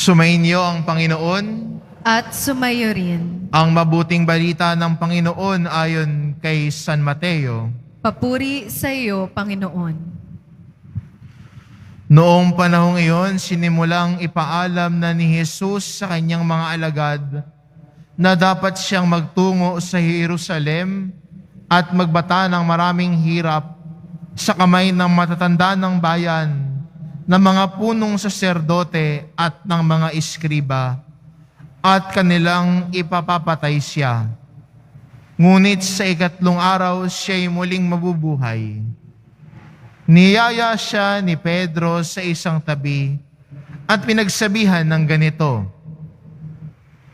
Sumainyo ang Panginoon. At sumayo rin. Ang mabuting balita ng Panginoon ayon kay San Mateo. Papuri sa iyo, Panginoon. Noong panahong iyon, sinimulang ipaalam na ni Jesus sa kanyang mga alagad na dapat siyang magtungo sa Jerusalem at magbata ng maraming hirap sa kamay ng matatanda ng bayan, ng mga punong saserdote at ng mga iskriba, at kanilang ipapapatay siya. Ngunit sa ikatlong araw siya'y muling mabubuhay. Niyaya siya ni Pedro sa isang tabi at pinagsabihan ng ganito,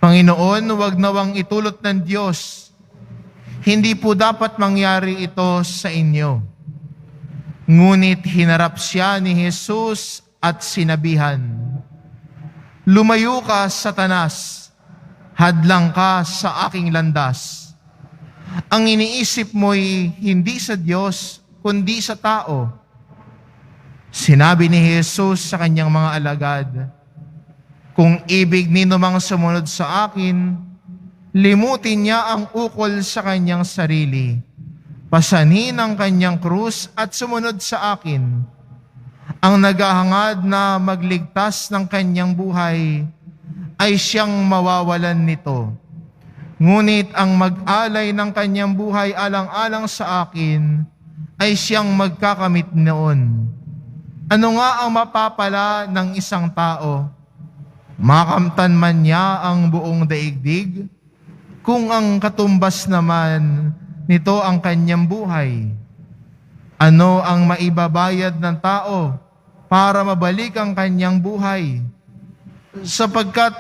Panginoon, huwag nawang itulot ng Diyos. Hindi po dapat mangyari ito sa inyo. Ngunit hinarap siya ni Jesus at sinabihan, Lumayo ka, Satanas, hadlang ka sa aking landas. Ang iniisip mo'y hindi sa Diyos, kundi sa tao. Sinabi ni Jesus sa kanyang mga alagad, Kung ibig nino mang sumunod sa akin, limutin niya ang ukol sa kanyang sarili. Pasanin ang kanyang krus at sumunod sa akin. Ang naghahangad na magligtas ng kanyang buhay ay siyang mawawalan nito. Ngunit ang mag-alay ng kanyang buhay alang-alang sa akin ay siyang magkakamit noon. Ano nga ang mapapala ng isang tao? Makamtan man niya ang buong daigdig, kung ang katumbas naman nito ang kanyang buhay. Ano ang maibabayad ng tao para mabalik ang kanyang buhay? Sapagkat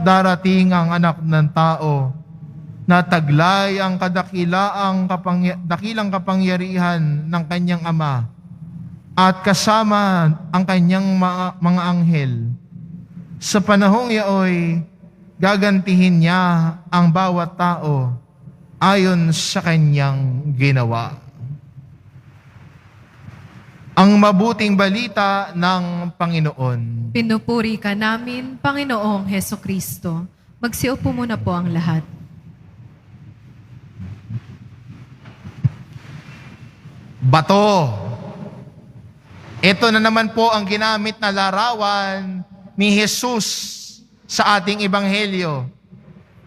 darating ang anak ng tao na taglay ang dakilang kapangyarihan ng kanyang ama at kasama ang kanyang mga anghel. Sa panahong iyo'y gagantihin niya ang bawat tao ayon sa kanyang ginawa. Ang mabuting balita ng Panginoon. Pinupuri ka namin, Panginoong Hesukristo. Magsiupo muna po ang lahat. Bato. Ito na naman po ang ginamit na larawan ni Jesus sa ating ebanghelyo.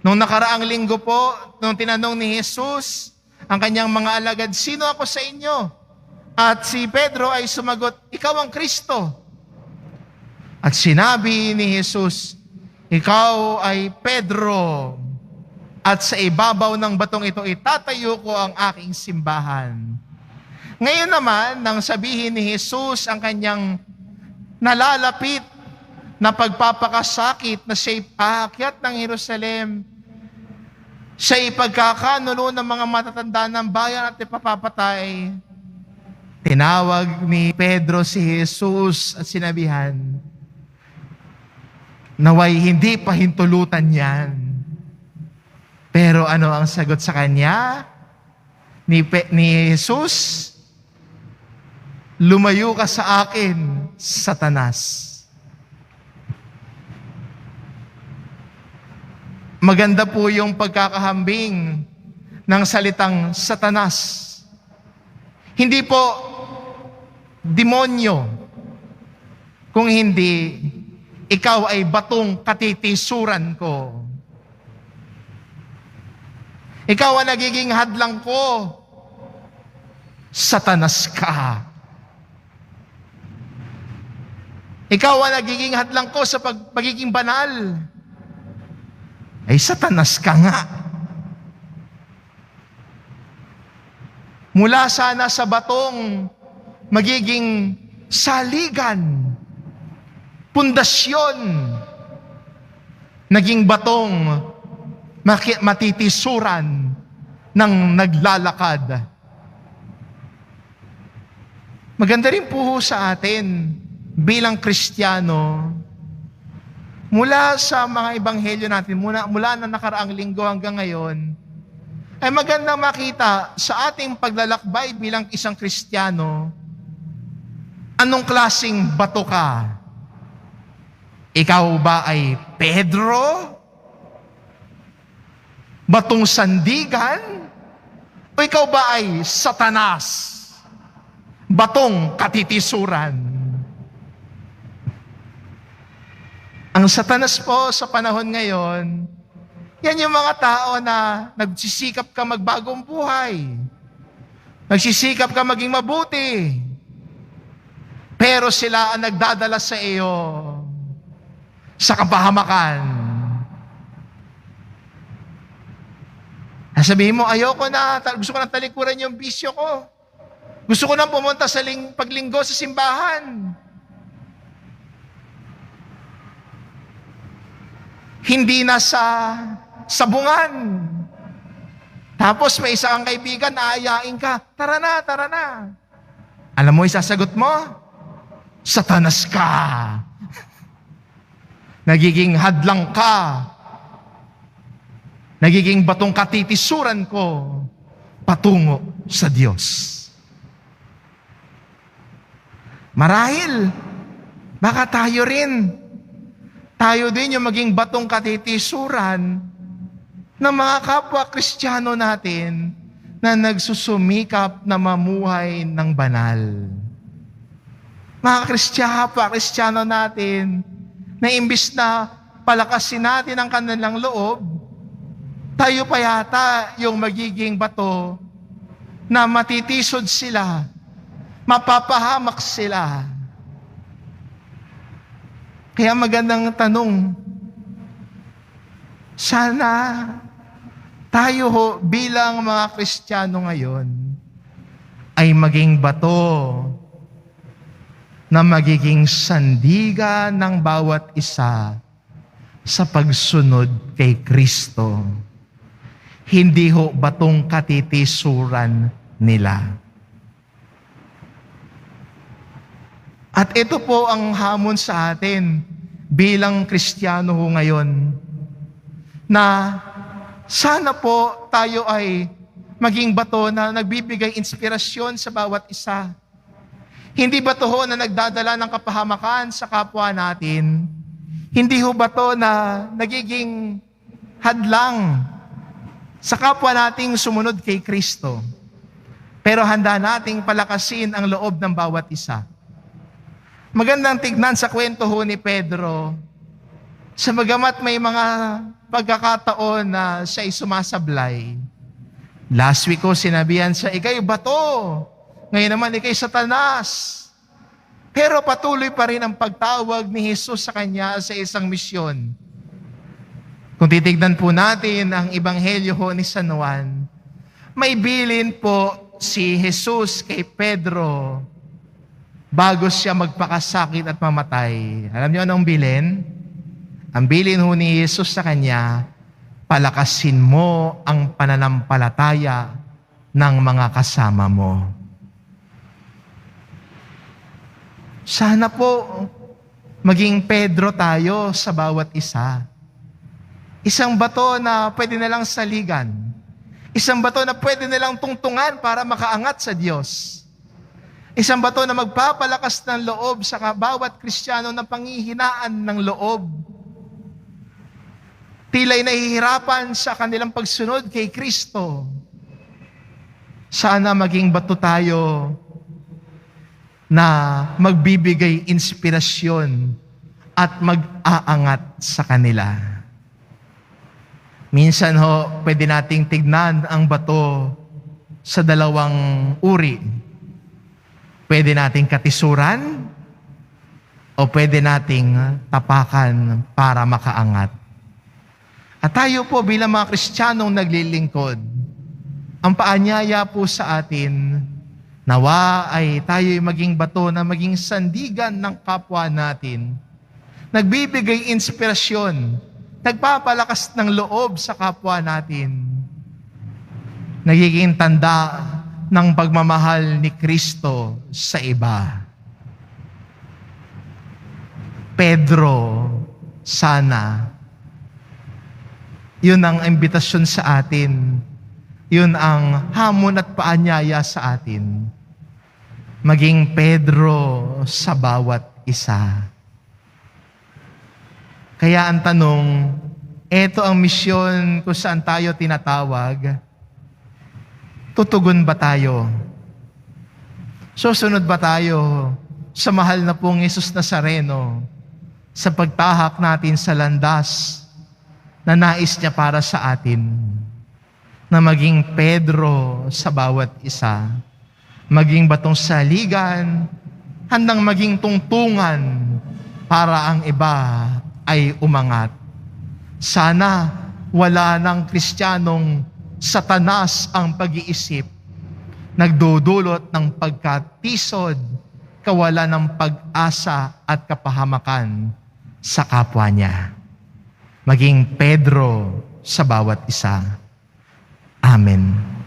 Nung nakaraang linggo po, nung tinanong ni Jesus ang kanyang mga alagad, sino ako sa inyo? At si Pedro ay sumagot, ikaw ang Kristo. At sinabi ni Jesus, ikaw ay Pedro. At sa ibabaw ng batong ito, itatayo ko ang aking simbahan. Ngayon naman, nang sabihin ni Jesus ang kanyang nalalapit na pagpapakasakit na siya'y paakyat ng Jerusalem, siya'y pagkakanulo ng mga matatanda ng bayan at ipapapatay, tinawag ni Pedro si Jesus at sinabihan, naway hindi pahintulutan yan. Pero ano ang sagot sa kanya? Ni Jesus, lumayo ka sa akin, Satanas. Maganda po yung pagkakahambing ng salitang Satanas. Hindi po demonyo, kung hindi, ikaw ay batong katitisuran ko. Ikaw ang nagiging hadlang ko, Satanas ka. Ikaw ang nagiging hadlang ko sa pagiging banal, ay Satanas ka nga. Mula sana sa batong magiging saligan, pundasyon, naging batong matitisuran ng naglalakad. Maganda rin po sa atin bilang Kristiyano, mula sa mga ebanghelyo natin, mula na nakaraang linggo hanggang ngayon, ay magandang makita sa ating paglalakbay bilang isang Kristiyano, anong klaseng bato ka? Ikaw ba ay Pedro? Batong sandigan? O ikaw ba ay Satanas? Batong katitisuran? Ang Satanas po sa panahon ngayon, yan yung mga tao na nagsisikap ka magbagong buhay. Nagsisikap ka maging mabuti. Pero sila ang nagdadala sa iyo sa kapahamakan. Sabihin mo, ayoko na, gusto ko na talikuran yung bisyo ko. Gusto ko na pumunta sa paglinggo sa simbahan. Hindi na sa sabungan. Tapos may isa kang kaibigan, aayain ka, tara na, tara na. Alam mo, isasagot mo, Satanas ka. Nagiging hadlang ka. Nagiging batong katitisuran ko patungo sa Diyos. Marahil, baka tayo din yung maging batong katitisuran ng mga kapwa Kristiyano natin na nagsusumikap na mamuhay ng banal. Mga Kristiyano natin na imbis na palakasin natin ang kanilang loob, tayo pa yata yung magiging bato na matitisod sila, mapapahamak sila. Kaya magandang tanong, sana tayo bilang mga Kristiyano ngayon ay maging bato na magiging sandigan ng bawat isa sa pagsunod kay Kristo. Hindi batong katitisuran nila. At ito po ang hamon sa atin bilang Kristiyano ngayon, na sana po tayo ay maging bato na nagbibigay inspirasyon sa bawat isa. Hindi bato na nagdadala ng kapahamakan sa kapwa natin. Hindi bato na nagiging hadlang sa kapwa nating sumunod kay Kristo. Pero handa nating palakasin ang loob ng bawat isa. Magandang tignan sa kwento ni Pedro, sa bagamat may mga pagkakataon na siya ay sumasablay. Last week ko sinabihan siya, ikay bato. Ngayon naman, ikay Satanas. Pero patuloy pa rin ang pagtawag ni Jesus sa kanya sa isang misyon. Kung titignan po natin ang Ebanghelyo ni San Juan, may bilin po si Jesus kay Pedro bago siya magpakasakit at mamatay. Alam niyo anong bilin? Ang bilin ni Jesus sa kanya, palakasin mo ang pananampalataya ng mga kasama mo. Sana po maging Pedro tayo sa bawat isa. Isang bato na pwede nalang saligan. Isang bato na pwede nalang tungtungan para makaangat sa Diyos. Isang bato na magpapalakas ng loob sa bawat Kristiyano na panghihinaan ng loob. Tila'y nahihirapan sa kanilang pagsunod kay Kristo. Sana maging bato tayo na magbibigay inspirasyon at mag-aangat sa kanila. Minsan pwede nating tignan ang bato sa dalawang uri. Pwede nating katisuran o pwede nating tapakan para makaangat. At tayo po bilang mga Kristiyanong naglilingkod, ang paanyaya po sa atin, nawa ay tayo'y maging bato na maging sandigan ng kapwa natin, nagbibigay inspirasyon, nagpapalakas ng loob sa kapwa natin, nagiging tanda ng pagmamahal ni Kristo sa iba. Pedro, sana, yun ang imbitasyon sa atin, yun ang hamon at paanyaya sa atin, maging Pedro sa bawat isa. Kaya ang tanong, eto ang misyon kung saan tayo tinatawag. Tutugon ba tayo? Susunod ba tayo sa mahal na pong Jesus Nazareno sa pagtahak natin sa landas na nais niya para sa atin? Na maging Pedro sa bawat isa, maging batong saligan, handang maging tungtungan para ang iba ay umangat. Sana wala ng Kristiyanong satanas ang pag-iisip, nagdudulot ng pagkatisod, kawalan ng pag-asa at kapahamakan sa kapwa niya. Maging Pedro sa bawat isa. Amen.